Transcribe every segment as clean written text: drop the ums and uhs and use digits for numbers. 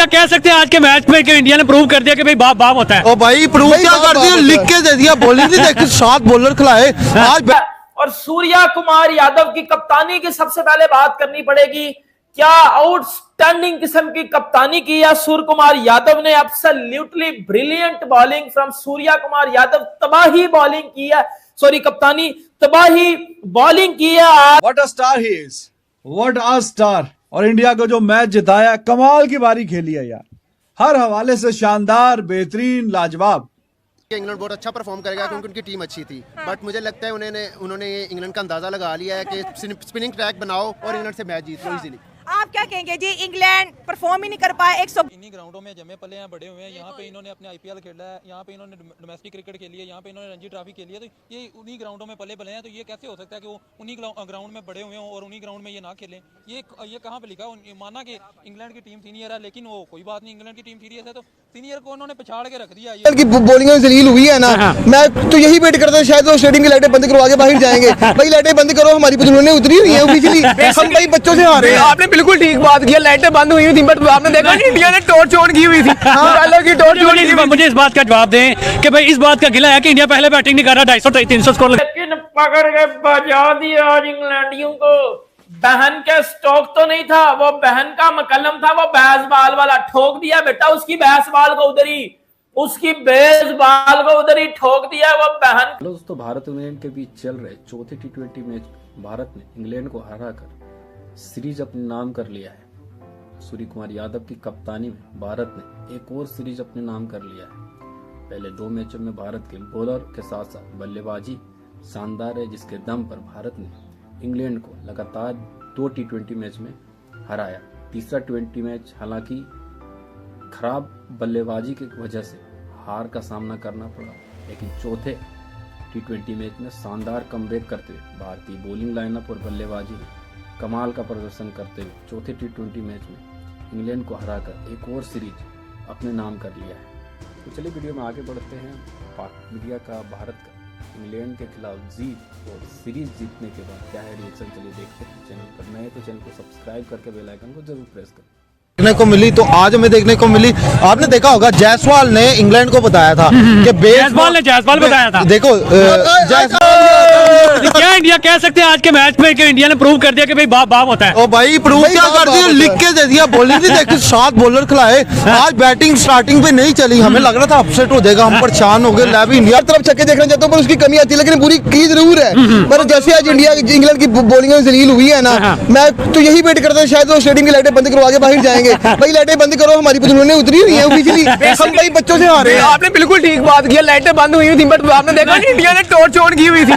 कह सकते हैं आज के मैच में कि इंडिया ने प्रूव कर दिया कि भाई बाप बाप होता है। ओ भाई प्रूव क्या कर दिया, लिख के दे दिया, बॉलिंग नहीं देखी, 7 बॉलर खिलाए आज। और सूर्या कुमार यादव की कप्तानी की सबसे पहले बात करनी पड़ेगी। क्या आउटस्टैंडिंग किस्म की कप्तानी की है सूर्य कुमार यादव ने। Absolutely brilliant bowling from Surya Kumar Yadav. तबाही बॉलिंग की है, सॉरी कप्तानी, तबाही बॉलिंग की है। What a star he is, what a star. और इंडिया को जो मैच जिताया, कमाल की बारी खेली है यार, हर हवाले से शानदार, बेहतरीन, लाजवाब। इंग्लैंड बहुत अच्छा परफॉर्म करेगा क्योंकि उनकी टीम अच्छी थी, बट मुझे लगता है उन्होंने इंग्लैंड का अंदाजा लगा लिया है कि स्पिनिंग ट्रैक बनाओ और इंग्लैंड से मैच जीत लो इजीली। आप क्या कहेंगे जी, इंग्लैंड परफॉर्म ही नहीं कर पाए। इन्हीं ग्राउंडों में जमे पले हैं, बड़े हुए हैं। यहाँ पे इन्होंने अपने आईपीएल खेला है, यहाँ पे इन्होंने डोमेस्टिक क्रिकेट खेली है, यहाँ पे इन्होंने रणजी ट्रॉफी खेली है। तो ये उन्हीं ग्राउंडों में पले हैं, तो ये कैसे हो सकता है कि वो उन्हीं ग्राउंड में बड़े हुए हों और उन्हीं ग्राउंड में ये ना खेलें। ये कहाँ पे लिखा है। माना कि इंग्लैंड की टीम सीनियर है, लेकिन वो कोई बात नहीं, इंग्लैंड की टीम सीरियस है तो सीनियर को उन्होंने पछाड़ के रख दिया। बॉलिंग में जलील हुई है ना, मैं तो यही वेट करता हूँ शायद वो स्टेडियम की लाइटें बंद करवा के बाहर जाएंगे। भाई लाइटें बंद करो, हमारी बदलूने उतरी हुई है बिजली, हम भाई बच्चों से हारे हैं। आपने बिल्कुल ठीक बात की, लाइटें बंद हुई थी, बट आपने देखा नहीं इंडिया ने टॉर्च ऑन की हुई थी। मुझे इस बात का जवाब दें कि भाई इस बात का गिला है कि इंडिया पहले बैटिंग नहीं कर रहा, 250-300 स्कोर, लेकिन पकड़ के बजा दिया आज इंग्लैंडियों को। बहन के स्टॉक तो नहीं था, वो बहन का मकलम था, वो बेसबॉल वाला ठोक दिया बेटा, उसकी बेसबॉल को उधर ही, उसकी बेसबॉल को उधर ही ठोक दिया वो बहन। दोस्तों, भारत और इंग्लैंड के बीच चल रहे चौथे टी20 मैच भारत ने इंग्लैंड को हराकर सीरीज अपने नाम कर लिया है। सूर्य कुमार यादव की कप्तानी में भारत ने एक और सीरीज अपने नाम कर लिया है। पहले 2 मैचों में भारत के बॉलर के साथ साथ बल्लेबाजी शानदार है, जिसके दम पर भारत ने इंग्लैंड को लगातार 2 टी20 मैच में हराया। तीसरा 20 मैच हालांकि खराब बल्लेबाजी की वजह से हार का सामना करना पड़ा, लेकिन चौथे टी20 मैच में शानदार कमबैक करते हुए भारतीय बॉलिंग लाइनअप और बल्लेबाजी में कमाल का प्रदर्शन करते हुए चौथे टी20 मैच में इंग्लैंड को हराकर एक और सीरीज अपने नाम कर लिया है। तो चलिए वीडियो में आगे बढ़ते हैं। पाक मीडिया का भारत का इंग्लैंड के खिलाफ जीत और सीरीज जीतने के बाद क्या है रिएक्शन, चलिए देखते हैं। चैनल पर नए तो चैनल को सब्सक्राइब करके बेल आइकन को जरूर प्रेस करें। देखने को मिली तो आज हमें देखने को मिली, आपने देखा होगा जायसवाल ने इंग्लैंड को बताया था कि जायसवाल बताया था। देखो क्या इंडिया कह सकते हैं आज के मैच में कि इंडिया ने प्रूव कर दिया कि भाई बाप बाप होता है। ओ भाई प्रूव क्या कर दिया, लिख के दे दिया, बॉलिंग नहीं देखी, 7 बॉलर खिलाए आज। बैटिंग स्टार्टिंग पे नहीं चली, हमें लग रहा था अपसेट हो जाएगा, हम परेशान हो गए। लैब इंडिया तरफ छक्के देखना चाहता हूँ पर उसकी कमी आती है, लेकिन पूरी की जरूर है। पर जैसे आज इंग्लैंड की बॉलिंग में जलील हुई है ना, मैं तो यही वेट करता हूँ शायद वो स्टेडियम की लाइटें बंद करवा के बाहर जाएंगे। भाई लाइटें बंद करो, हमारी बदलूने उतरी हुई है बिजली, हम भाई बच्चों से हारे हैं। आपने बिल्कुल ठीक बात की, लाइटें बंद हुई थी, बट आपने देखा नहीं इंडिया ने टॉर्च ऑन की हुई थी।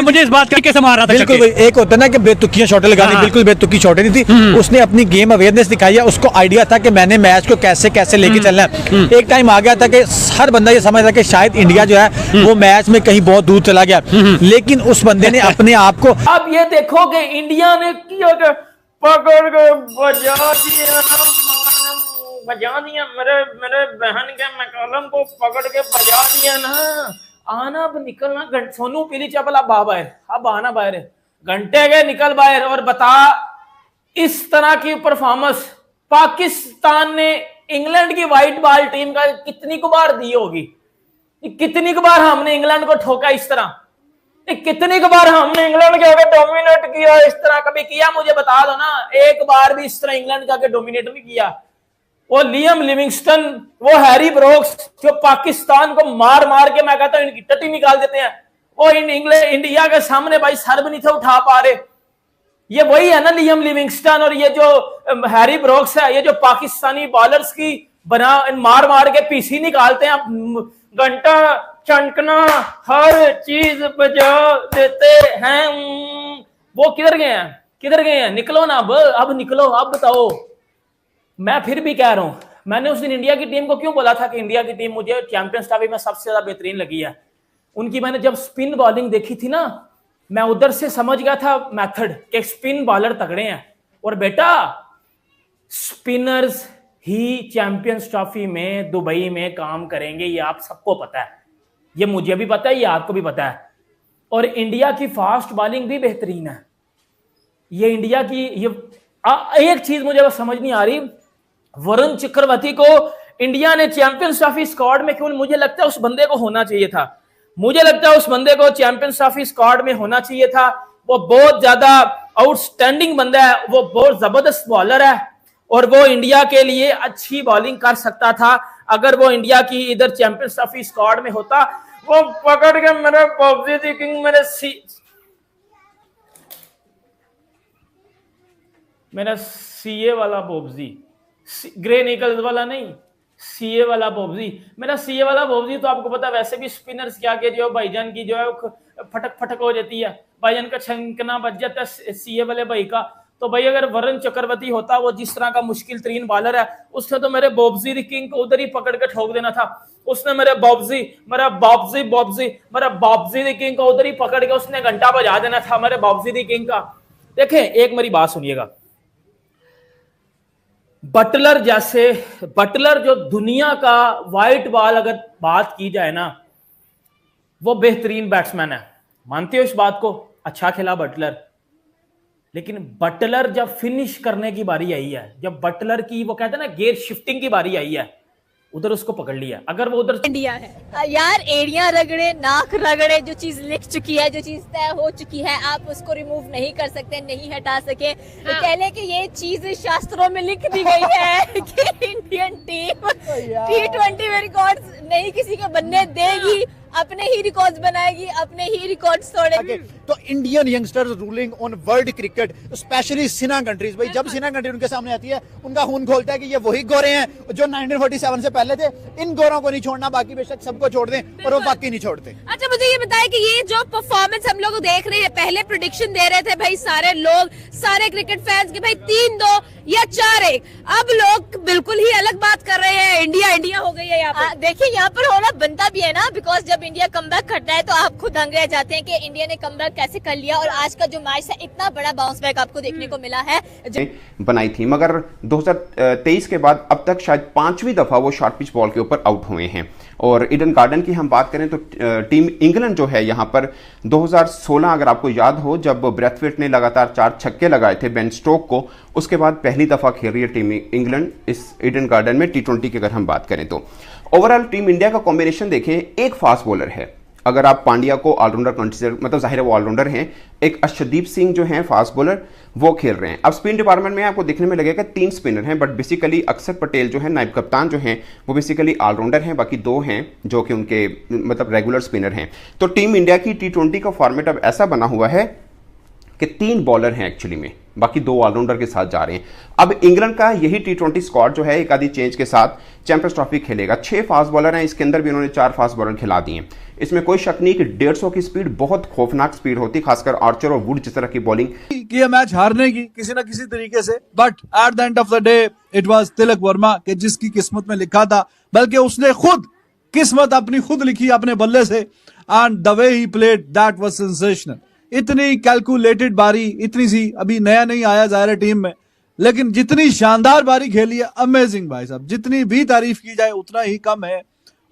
मुझे इस बात का कैसे मारा था। बिल्कुल एक होता है ना कि बेतुकियां शॉटें लगानी, बिल्कुल बेतुकी शॉटें नहीं थी। उसने अपनी गेम अवेयरनेस दिखाई है, उसको आइडिया था कि मैंने मैच को कैसे कैसे लेके चलना है। एक टाइम आ गया था कि हर बंदा ये समझ रहा कि शायद इंडिया जो है वो मैच में कहीं बहुत दूर चला गया, लेकिन उस बंदे ने अपने आप को, अब ये देखो कि इंडिया ने किया कि पकड़ के बजा दिया मेरे बहन के मकलम को पकड़ के बजा दिया ना। आना अब निकलना, सोनू पीली चपल अब बाहर, अब आना बाहर, घंटे के निकल बाहर और बता इस तरह की परफॉर्मेंस पाकिस्तान ने इंग्लैंड की व्हाइट बॉल टीम का कितनी बार दी होगी। कितनी बार हमने इंग्लैंड को ठोका इस तरह, कितनी बार हमने इंग्लैंड के आगे डोमिनेट किया इस तरह, कभी किया मुझे बता दो ना। एक बार भी इस तरह इंग्लैंड के आगे डोमिनेट नहीं किया। वो लियम लिविंगस्टन, वो हैरी ब्रोक्स जो पाकिस्तान को मार मार के मैं कहता हूं इनकी टट्टी निकाल देते हैं, वो इंडिया के सामने भाई सर भी नहीं थे उठा पा रहे। ये वही है ना लियम लिविंगस्टन और ये जो हैरी ब्रोक्स है, ये जो पाकिस्तानी बॉलर्स की बना मार मार के पीसी निकालते हैं। घंटा चंकना हर चीज बजा देते हैं। वो किधर गए हैं, निकलो ना अब निकलो, अब बताओ। मैं फिर भी कह रहा हूं, मैंने उस दिन इंडिया की टीम को क्यों बोला था कि इंडिया की टीम मुझे चैंपियंस ट्रॉफी में सबसे ज्यादा बेहतरीन लगी है। उनकी मैंने जब स्पिन बॉलिंग देखी थी ना, मैं उधर से समझ गया था मेथड कि स्पिन बॉलर तगड़े हैं। और बेटा स्पिनर्स ही चैंपियंस ट्रॉफी में दुबई में काम करेंगे, ये आप सबको पता है, ये मुझे भी पता है, ये आपको भी पता है। और इंडिया की फास्ट बॉलिंग भी बेहतरीन है। ये इंडिया की ये एक चीज मुझे बस समझ नहीं आ रही वरुण चक्रवर्ती को इंडिया ने चैंपियंस ट्रॉफी स्क्वाड में केवल, मुझे लगता है उस बंदे को होना चाहिए था, मुझे लगता है उस बंदे को चैंपियंस ट्रॉफी स्क्वाड में होना चाहिए था। वो बहुत ज्यादा आउटस्टैंडिंग बंदा है, वो बहुत जबरदस्त बॉलर है और वो इंडिया के लिए अच्छी बॉलिंग कर सकता था। अगर वो इंडिया की इधर चैंपियंस ट्रॉफी स्क्वाड में होता, वो पकड़ के मेरे पबजी दी किंग, मेरा सीए वाला बोब्जी, ग्रे निकल्स वाला नहीं, सीए वाला बोब्जी, मेरा सीए वाला बोब्जी। तो आपको पता है वैसे भी स्पिनर्स क्या के जो भाईजान की जो है फटक फटक हो जाती है, भाईजान का छंकना बच जाता है सीए वाले भाई का। तो भाई अगर वरुण चक्रवर्ती होता, वो जिस तरह का मुश्किल तरीन बॉलर है, उसने तो मेरे बॉब्जी दी किंग को उधर ही पकड़ के ठोक देना था। उसने मेरे बॉब्जी दी किंग को उधर ही पकड़ के उसने घंटा बजा देना था, मेरे बॉब्जी दी किंग का। देखें, एक मेरी बात सुनिएगा, बटलर जो दुनिया का व्हाइट बॉल अगर बात की जाए ना, वो बेहतरीन बैट्समैन है, मानते हो इस बात को? अच्छा खेला बटलर, लेकिन बटलर जब फिनिश करने की बारी आई है, जब बटलर की वो कहते हैं ना गियर शिफ्टिंग की बारी आई है, उधर उसको पकड़ लिया। अगर वो उधर इंडिया है यार, एड़ियां रगड़े, नाक रगड़े, जो चीज लिख चुकी है, जो चीज तय हो चुकी है, आप उसको रिमूव नहीं कर सकते, नहीं हटा सके। तो कह ले कि ये चीज शास्त्रों में लिख दी गई है कि इंडियन टीम T20 में रिकॉर्ड्स नहीं किसी के बनने देगी, अपने ही रिकॉर्ड्स बनाएगी, अपने ही रिकॉर्ड्स तोड़ेगी। तो Indian youngsters ruling on world cricket, specially SENA countries, भाई जब सिना कंट्री उनके सामने आती है, उनका खून खोलता है कि ये वही गोरे हैं जो 1947 से पहले थे, इन गोरों को नहीं छोड़ना, बाकी बेशक सबको छोड़ दें, पर वो बाकी नहीं छोड़ते। अच्छा, मुझे ये बताएं कि ये जो परफॉर्मेंस हम लोग देख रहे हैं, पहले प्रेडिक्शन दे रहे थे भाई सारे लोग, सारे क्रिकेट फैंस के भाई 3-2 या 4-1, अब लोग बिल्कुल ही अलग बात कर रहे हैं, इंडिया हो गई है यहाँ पर। देखिए, यहाँ पर होना बनता भी है ना, बिकॉज जब इंडिया कमबैक करता है तो आप खुद दंग रह जाते हैं कि इंडिया ने कमबैक कैसे कर लिया। और आज का जो मैच है, इतना बड़ा बाउंस बैक आपको देखने को मिला है बनाई थी, मगर 2023 के बाद अब तक शायद 5वीं दफा वो शॉर्ट पिच बॉल के ऊपर आउट हुए हैं। और ईडन गार्डन की हम बात करें तो टीम इंग्लैंड जो है यहाँ पर 2016, अगर आपको याद हो, जब ब्रैथवेट ने लगातार 4 छक्के लगाए थे बेन स्टोक को, उसके बाद पहली दफा खेल रही है टीम इंग्लैंड इस ईडन गार्डन में T20 की अगर हम बात करें तो। ओवरऑल टीम इंडिया का कॉम्बिनेशन देखें, एक फास्ट बॉलर है, अगर आप पांड्या को ऑलराउंडर कंसीडर, मतलब जाहिर है वो ऑलराउंडर हैं, एक अर्शदीप सिंह जो हैं फास्ट बॉलर, वो खेल रहे हैं। अब स्पिन डिपार्टमेंट में आपको देखने में लगेगा 3 स्पिनर हैं, बट बेसिकली अक्षर पटेल जो है नायब कप्तान जो हैं, वो बेसिकली ऑलराउंडर हैं, बाकी 2 हैं जो कि उनके मतलब रेगुलर स्पिनर हैं। तो टीम इंडिया की T20 का फॉर्मेट अब ऐसा बना हुआ है कि 3 बॉलर हैं एक्चुअली में, बाकी 2 ऑलराउंडर के साथ जा रहे हैं। अब इंग्लैंड का यही T20 स्क्वाड जो है एक आधी चेंज के साथ चैंपियंस ट्रॉफी खेलेगा। 6 फास्ट बॉलर हैं, इसके अंदर भी उन्होंने 4 फास्ट बॉलर खिला दिए। इसमें कोई शक नहीं कि 150 की स्पीड बहुत खौफनाक स्पीड होती, खासकर आर्चर और वुड जिस तरह की बॉलिंग कि ये मैच हारने की किसी ना किसी तरीके से, but at the end of the day it was Tilak Varma के जिसकी किस्मत में लिखा था, बल्कि उसने खुद किस्मत अपनी खुद लिखी अपने बल्ले से, and the way he played that was sensational. इतनी कैलकुलेटेड बारी, इतनी सी, अभी नया नहीं आया जाहिर टीम में, लेकिन जितनी शानदार बारी खेली है, अमेजिंग भाई साहब, जितनी भी तारीफ की जाए उतना ही कम है।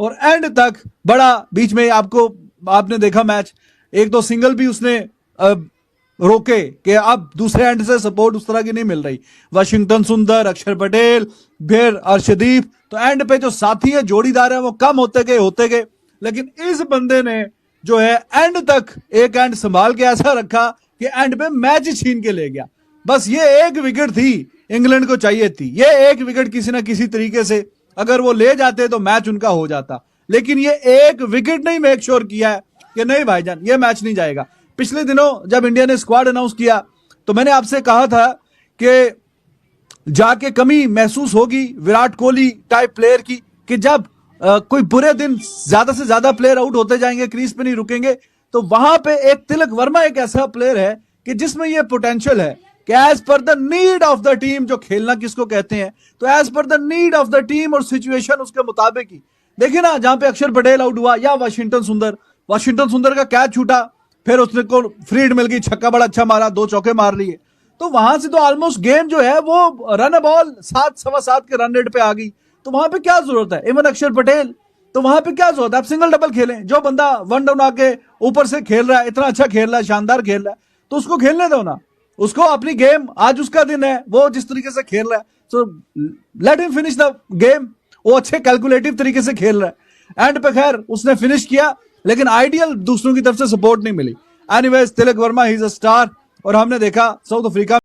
और एंड तक बड़ा, बीच में आपने देखा मैच, 1-2 सिंगल भी उसने रोके कि अब दूसरे एंड से सपोर्ट उस तरह की नहीं मिल रही। वाशिंगटन सुंदर, अक्षर पटेल, फिर अर्शदीप, तो एंड पे जो साथी है, जोड़ीदार है, वो कम होते गए, लेकिन इस बंदे ने जो है एंड तक एक एंड संभाल के ऐसा रखा कि एंड पे मैच छीन के ले गया। बस ये एक विकेट थी, इंग्लैंड को चाहिए थी, ये एक विकेट किसी ना किसी तरीके से अगर वो ले जाते तो मैच उनका हो जाता, लेकिन ये एक विकेट नहीं मेक श्योर किया है कि नहीं भाईजान ये मैच नहीं जाएगा। पिछले दिनों जब इंडिया ने स्क्वाड अनाउंस किया तो मैंने आपसे कहा था कि जाके कमी महसूस होगी विराट कोहली टाइप प्लेयर की, कि जब कोई बुरे दिन ज्यादा से ज्यादा प्लेयर आउट होते जाएंगे, क्रीज पे नहीं रुकेंगे, तो वहां पे एक तिलक वर्मा एक ऐसा प्लेयर है कि जिसमें ये पोटेंशियल है कि as per the need of the team, जो खेलना किसको कहते हैं, तो as per the need of the team और सिचुएशन उसके मुताबिक ही, देखिए ना जहां पे अक्षर पटेल आउट हुआ या वाशिंगटन सुंदर का कैच छूटा, फिर उसने को फ्रीड मिल गई, छक्का बड़ा अच्छा मारा, 2 चौके मार लिए, तो वहां से तो ऑलमोस्ट गेम जो है वो रन बॉल 7-7.25 के रन रेट पे आ गई। तो वहां पे क्या जरूरत है, इवन अक्षर पटेल, तो वहां पे क्या जरूरत है, आप सिंगल डबल खेलें। जो बंदा 1 डाउन आके ऊपर से खेल रहा है, इतना अच्छा खेल रहा है, शानदार खेल रहा है, तो उसको खेलने दो ना, उसको अपनी गेम, आज उसका दिन है, वो जिस तरीके से खेल रहा है, so let him finish the game. वो अच्छे कैलकुलेटिव तरीके से खेल रहा है। एंड पे खैर उसने फिनिश किया, लेकिन आइडियल दूसरों की तरफ से सपोर्ट नहीं मिली। Anyways, Tilak Varma he is a star. और हमने देखा साउथ अफ्रीका